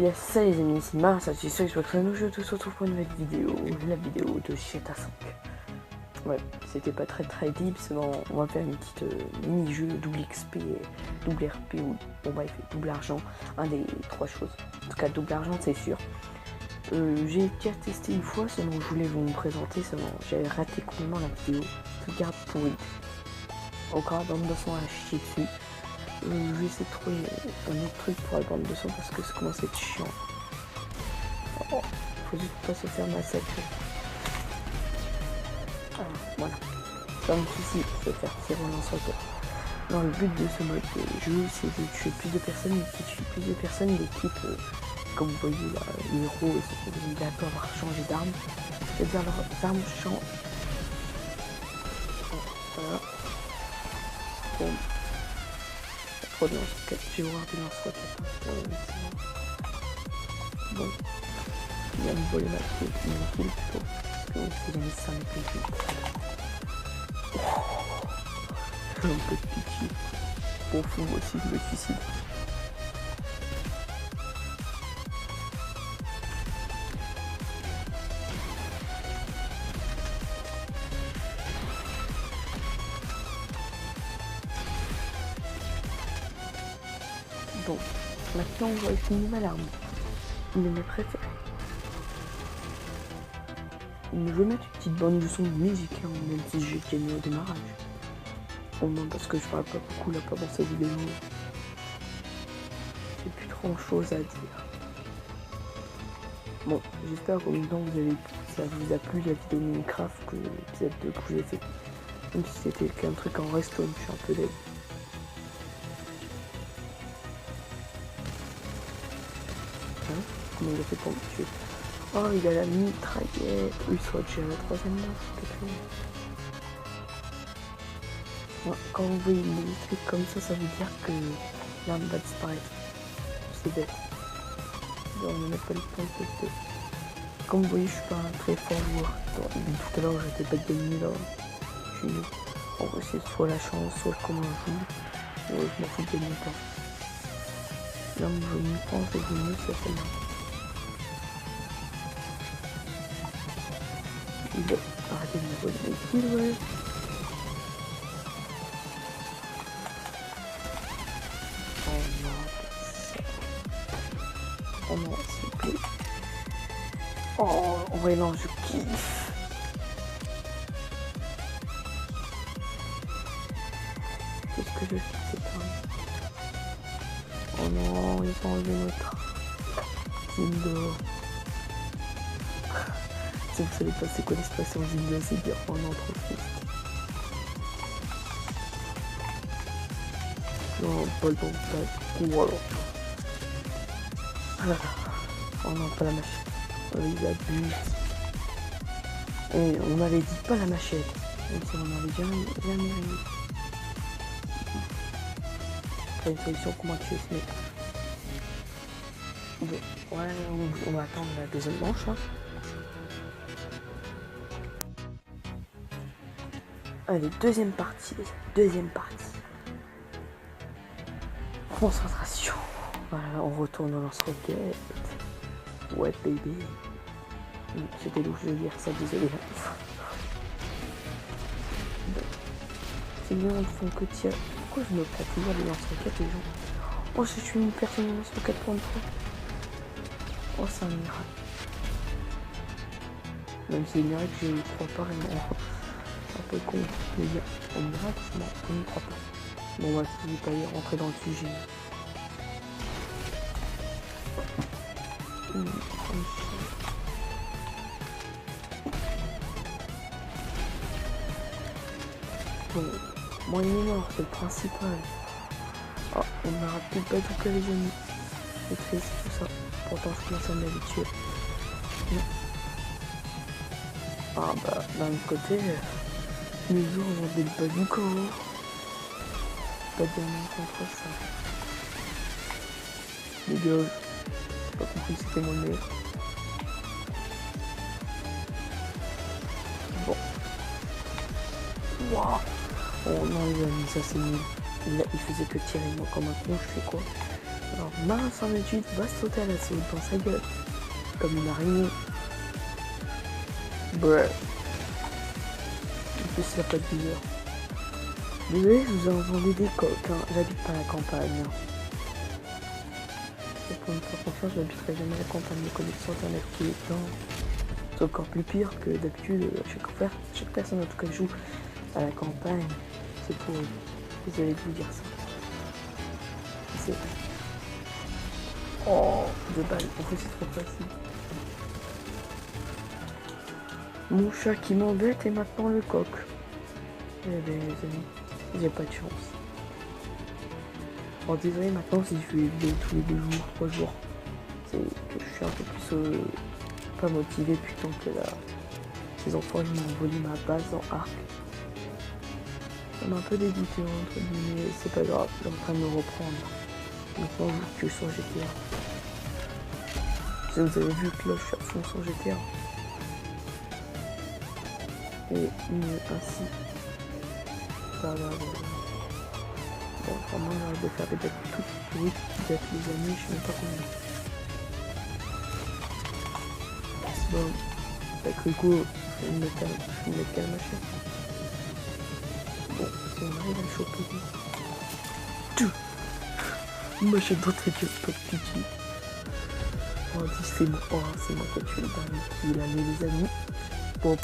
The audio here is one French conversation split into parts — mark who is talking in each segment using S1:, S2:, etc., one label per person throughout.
S1: bien ça les amis, c'est Mars, je suis sur Xbox One, je te retrouve pour une nouvelle vidéo, la vidéo de GTA 5. Ouais, c'était pas très deep, sinon on va faire une petite mini-jeu double XP, double RP ou bon bref, double argent, un des trois choses. En tout cas double argent c'est sûr. J'ai déjà testé une fois, sinon je voulais vous présenter, sinon j'avais raté complètement la vidéo, sauvegarde pourrie. Encore bande de son à chier dessus. Je vais essayer de trouver un autre truc pour la bande de son parce que ça commence à être chiant. Oh, faut juste pas se faire massacrer. Ah, voilà. Comme souci, se faire tirer au lance-roquette. Non, le but de ce mode de jeu, c'est de tuer plus de personnes, et qui tue plus de personnes, l'équipe, comme vous voyez là, les héros, ils doivent avoir changé d'arme. C'est-à-dire leurs armes changent. Voilà. Bon. Trop de lance-roquettes, je vais voir des lance-roquettes. Bon. Il va me voler ma kill plutôt. Donc c'est jamais ça avec les kills. Un peu de pitié. Au fond, moi aussi, je me suicide. Bon, maintenant on va essayer une nouvelle arme. Une de mes préférées. Je vais mettre une petite bande de son musique, hein, même si j'ai gagné au démarrage. Au moins parce que je parle pas beaucoup là pendant cette vidéo. J'ai plus trop chose à dire. Bon, j'espère qu'en même temps ça vous a plu la vidéo Minecraft que l'épisode 2 que je vous ai fait. Même si c'était qu'un truc en redstone, je suis un peu dead. Hein? Comment il a fait pour me tuer? Oh, il a la mitraillette. Il soit déjà la troisième manche, quatrième. Ouais, quand vous voyez des trucs comme ça veut dire que l'arme va disparaître. C'est bête. Donc, on n'a pas le temps de tester. Comme vous voyez, je suis pas un très fort joueur. Tout à l'heure, j'étais pas gagné là. Je suis nul. En vrai, c'est soit la chance, soit comment je joue. Ouais, je m'en fous de gagner pas. L'arme que je me pense que je mieux, c'est celle-là. Bon, arrêtez de me voler des kills, ouais. Oh non, s'il vous plaît. Oh, ouais, non, je kiffe. Qu'est-ce que je kiffe, cette arme? Oh non, ils ont enlevé notre Zindo. Si vous savez pas c'est quoi l'expression Zindo, c'est dire oh non, trop triste. Non, pas le bon pas. Ou alors. Oh non, pas la machette. Ils abusent. Et on avait dit pas la machette. Même si on avait jamais rien. Après une solution, comment tuer ce mec? Bon, ouais, on va attendre la deuxième manche. Hein. Allez, deuxième partie. Concentration. Voilà, on retourne dans lance-roquette. Ouais, baby. C'était louche de dire ça, désolé. Bon. C'est bien, ils font que tirer. Pourquoi je me prends toujours des lance-roquettes, les gens? Oh, je suis une personne de lance-roquette pour une fois. Oh, c'est un miracle. Même si c'est un miracle, je ne crois pas vraiment. Un peu con, mais bien. Un miracle, non, je ne crois pas. Bon, on va essayer de pas y rentrer dans le sujet. Bon, moi il est mort, c'est le principal. Oh, on n'arrête plus pas tout que les amis. C'est triste tout ça. Pourtant je commence à m'habituer. Ah bah d'un autre côté, les jours on vendait pas du corps. Pas de rien contre ça. Les gars, j'ai pas compris que c'était mon meilleur. Bon. Wow. Oh non les amis, ça c'est nul. Il faisait que tirer, moi comme un con, je fais quoi? Alors mince 128 va sauter à l'assaut dans sa gueule. Comme une araignée. Bref. En plus il a pas de viseur. Désolé, je vous ai entendu des coques, hein. J'habite pas à la campagne. Et pour me faire confiance, j'habiterai jamais à la campagne. Les connexions internet qui est lent. C'est encore plus pire que d'habitude. Chaque personne en tout cas joue à la campagne. C'est pour eux. Désolé de vous dire ça. C'est vrai. Oh, 2 balles. En fait, c'est trop facile. Mon chat qui m'embête est maintenant le coq. Eh ben, les amis, j'ai pas de chance. Alors, désolé maintenant si je fais des vidéos tous les 2 jours, 3 jours. C'est que je suis un peu plus pas motivé puisque que là, ces enfants ils m'ont volé ma base en arc. Ça m'a un peu dégoûté entre guillemets, c'est pas grave, je suis en train de me reprendre. Maintenant je suis sur GTA. Si vous avez vu que là je suis à fond sur GTA. Et ainsi. Bon, vraiment on arrête de faire des bêtes toutes pourries, des bêtes les amis, je sais même pas combien. Bon, avec le coup, je vais me mettre à ma chaîne. Bon, si on arrive à le choper, ma chaîne dans ta gueule, pas de pitié. Oh, dis c'est moi, c'est moi qui ai tué le dernier. Il a mis les amis. Bon.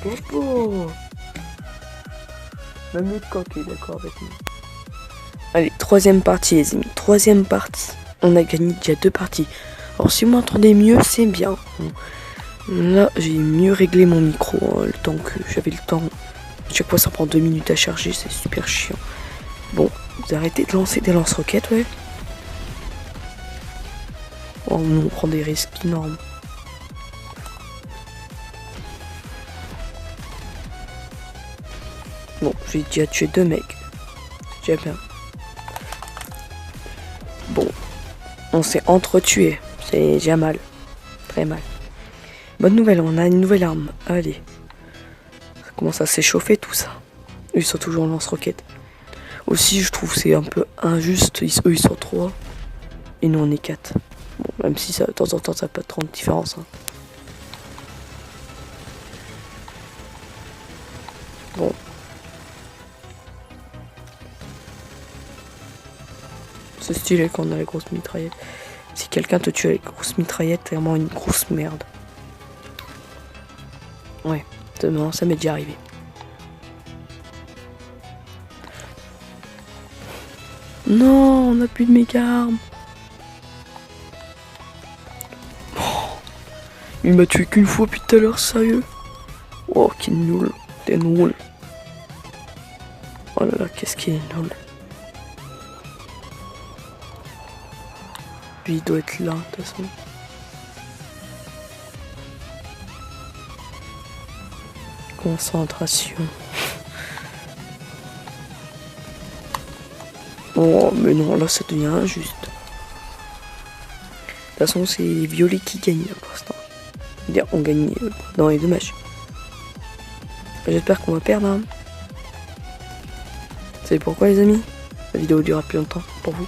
S1: Même le coq est d'accord avec nous. Allez, 3ème partie les amis, 3ème partie. On a gagné déjà 2 parties. Alors si vous m'entendez mieux, c'est bien. Là, j'ai mieux réglé mon micro, hein, le temps que j'avais le temps. Chaque fois, ça prend 2 minutes à charger, c'est super chiant. Bon, vous arrêtez de lancer des lance-roquettes, ouais. Oh, nous, on prend des risques énormes. Bon, j'ai déjà tué 2 mecs. C'est déjà bien. Bon, on s'est entretué. C'est déjà mal. Très mal. Bonne nouvelle, on a une nouvelle arme. Allez. Ça commence à s'échauffer tout ça. Ils sont toujours en lance-roquettes. Aussi, je trouve c'est un peu injuste. Eux, ils sont 3. Et nous, on est 4. Bon, même si ça, de temps en temps, ça peut être trop de différence. Hein. Bon. C'est stylé quand on a les grosses mitraillettes. Si quelqu'un te tue avec les grosses mitraillettes, c'est vraiment une grosse merde. Ouais, ça m'est déjà arrivé. Non, on n'a plus de méga armes. Oh, il m'a tué qu'une fois depuis tout à l'heure, sérieux. Oh, qui nul. T'es nul. Oh là là, qu'est-ce qu'il est nul. Lui, il doit être là, de toute façon. Concentration. Oh, mais non, là, ça devient injuste. De toute façon, c'est les violets qui gagnent pour l'instant. On gagne dans les 2 matchs. J'espère qu'on va perdre. Hein. Vous savez pourquoi, les amis? La vidéo durera plus longtemps pour vous.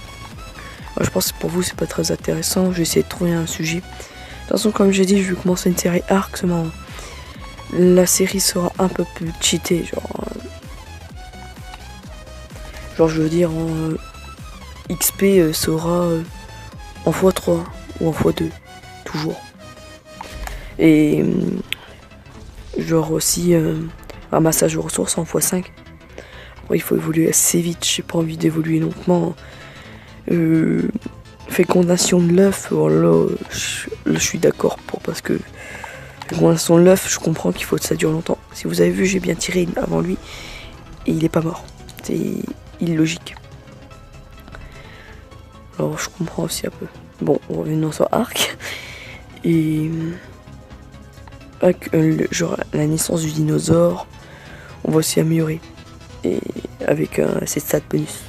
S1: Alors, je pense que pour vous, c'est pas très intéressant. Je vais essayer de trouver un sujet. De toute façon, comme j'ai dit, je vais commencer une série Arc seulement. La série sera un peu plus cheatée, genre je veux dire en XP sera en x3 ou en x2 toujours. Et genre aussi ramassage de ressources en x5. Après, il faut évoluer assez vite, j'ai pas envie d'évoluer longuement. Fécondation de l'œuf, là je suis d'accord parce que fécondation de l'œuf, je comprends qu'il faut que ça dure longtemps. Si vous avez vu, j'ai bien tiré avant lui et il est pas mort. C'est illogique. Alors je comprends aussi un peu. Bon, revenons sur Arc. Et avec genre la naissance du dinosaure, on va aussi améliorer. Et avec ces stats bonus.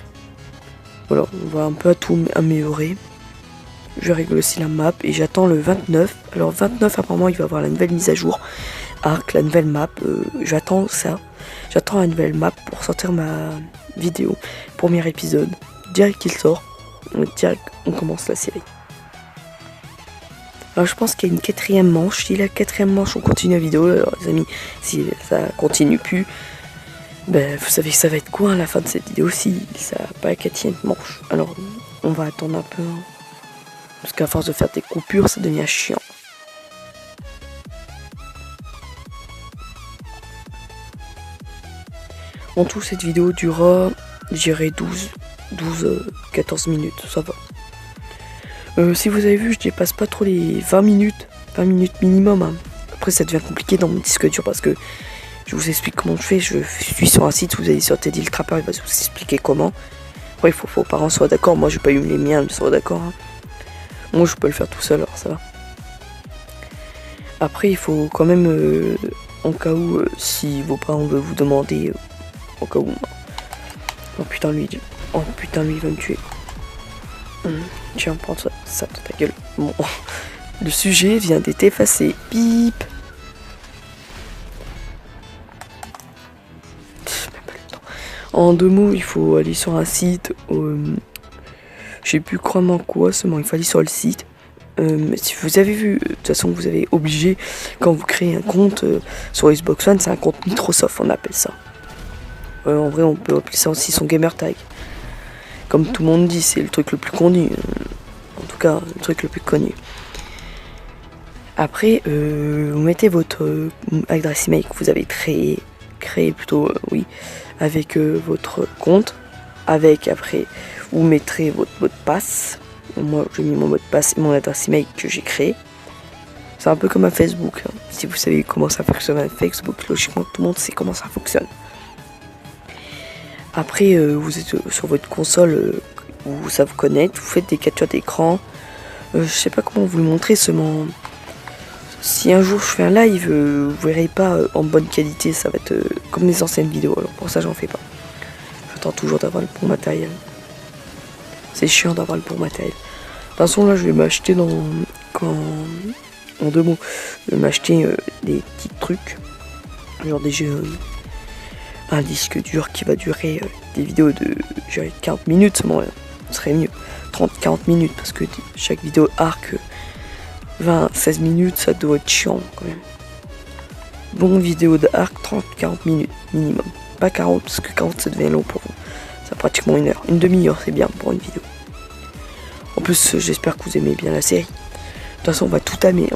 S1: Voilà, on va un peu à tout améliorer. Je règle aussi la map et j'attends le 29. Alors 29 apparemment il va avoir la nouvelle mise à jour. Arc, la nouvelle map. J'attends ça. J'attends la nouvelle map pour sortir ma vidéo. Premier épisode. Direct qu'il sort. direct, on commence la série. Alors je pense qu'il y a une quatrième manche. Si la quatrième manche, on continue la vidéo. Alors les amis, si ça continue plus, ben vous savez que ça va être quoi à la fin de cette vidéo si ça n'a pas la quatrième manche. Alors on va attendre un peu. Hein, parce qu'à force de faire des coupures, ça devient chiant. En tout, cette vidéo durera, je dirais 14 minutes, ça va. Si vous avez vu, je dépasse pas trop les 20 minutes minimum. Hein. Après, ça devient compliqué dans mon disque dur parce que je vous explique comment je fais. Je suis sur un site, vous allez sur Teddy le Trapper, il va vous expliquer comment. Après, il faut que vos parents soient d'accord. Moi, j'ai pas eu les miens, ils sont d'accord. Hein. Moi, je peux le faire tout seul, alors ça va. Après, il faut quand même, en cas où, si vos parents veulent vous demander, au cas où. Oh putain, lui, il va me tuer. Tiens, prends ça dans ta gueule. Bon, le sujet vient d'être effacé. Bip. En 2 mots, il faut aller sur un site. Je sais plus comment quoi, seulement il faut aller sur le site. Si vous avez vu, de toute façon, vous avez obligé, quand vous créez un compte sur Xbox One, c'est un compte Microsoft, on appelle ça. En vrai, on peut appeler ça aussi son gamer tag. Comme tout le monde dit, c'est le truc le plus connu. En tout cas, le truc le plus connu. Après, vous mettez votre adresse email que vous avez créé plutôt, oui, avec votre compte. Après, vous mettrez votre mot de passe. Moi, j'ai mis mon mot de passe et mon adresse email que j'ai créé. C'est un peu comme un Facebook. Hein. Si vous savez comment ça fonctionne un Facebook, logiquement, tout le monde sait comment ça fonctionne. Après, vous êtes sur votre console où ça vous connecte, vous faites des captures d'écran. Je sais pas comment vous le montrer, seulement si un jour je fais un live, vous verrez pas en bonne qualité, ça va être comme les anciennes vidéos. Alors pour ça, j'en fais pas. J'attends toujours d'avoir le bon matériel. C'est chiant d'avoir le bon matériel. De toute façon, là, je vais m'acheter en 2 mots, je vais m'acheter des petits trucs, genre des jeux. Un disque dur qui va durer des vidéos de 40 minutes, bon, ce serait mieux, 30-40 minutes, parce que chaque vidéo arc 20-16 minutes, ça doit être chiant quand même. Bon, vidéo de arc 30-40 minutes minimum, pas 40, parce que 40 ça devient long pour vous, ça pratiquement 1 heure, une demi-heure c'est bien pour une vidéo. En plus, j'espère que vous aimez bien la série. De toute façon, on va tout tamer.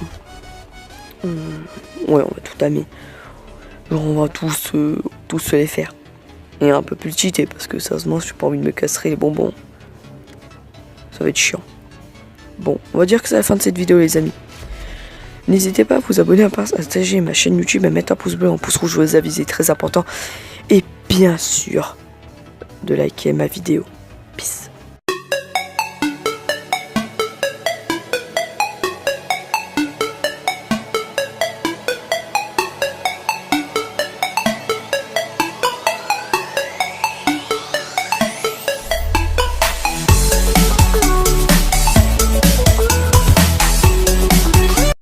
S1: Hein. Ouais, on va tout tamer. Genre, on va tous se les faire. Et un peu plus cheater parce que sérieusement, j'ai pas envie de me casser les bonbons. Ça va être chiant. Bon, on va dire que c'est la fin de cette vidéo, les amis. N'hésitez pas à vous abonner, à partager ma chaîne YouTube, à mettre un pouce bleu, un pouce rouge, je vous avise, c'est très important. Et bien sûr, de liker ma vidéo. Peace.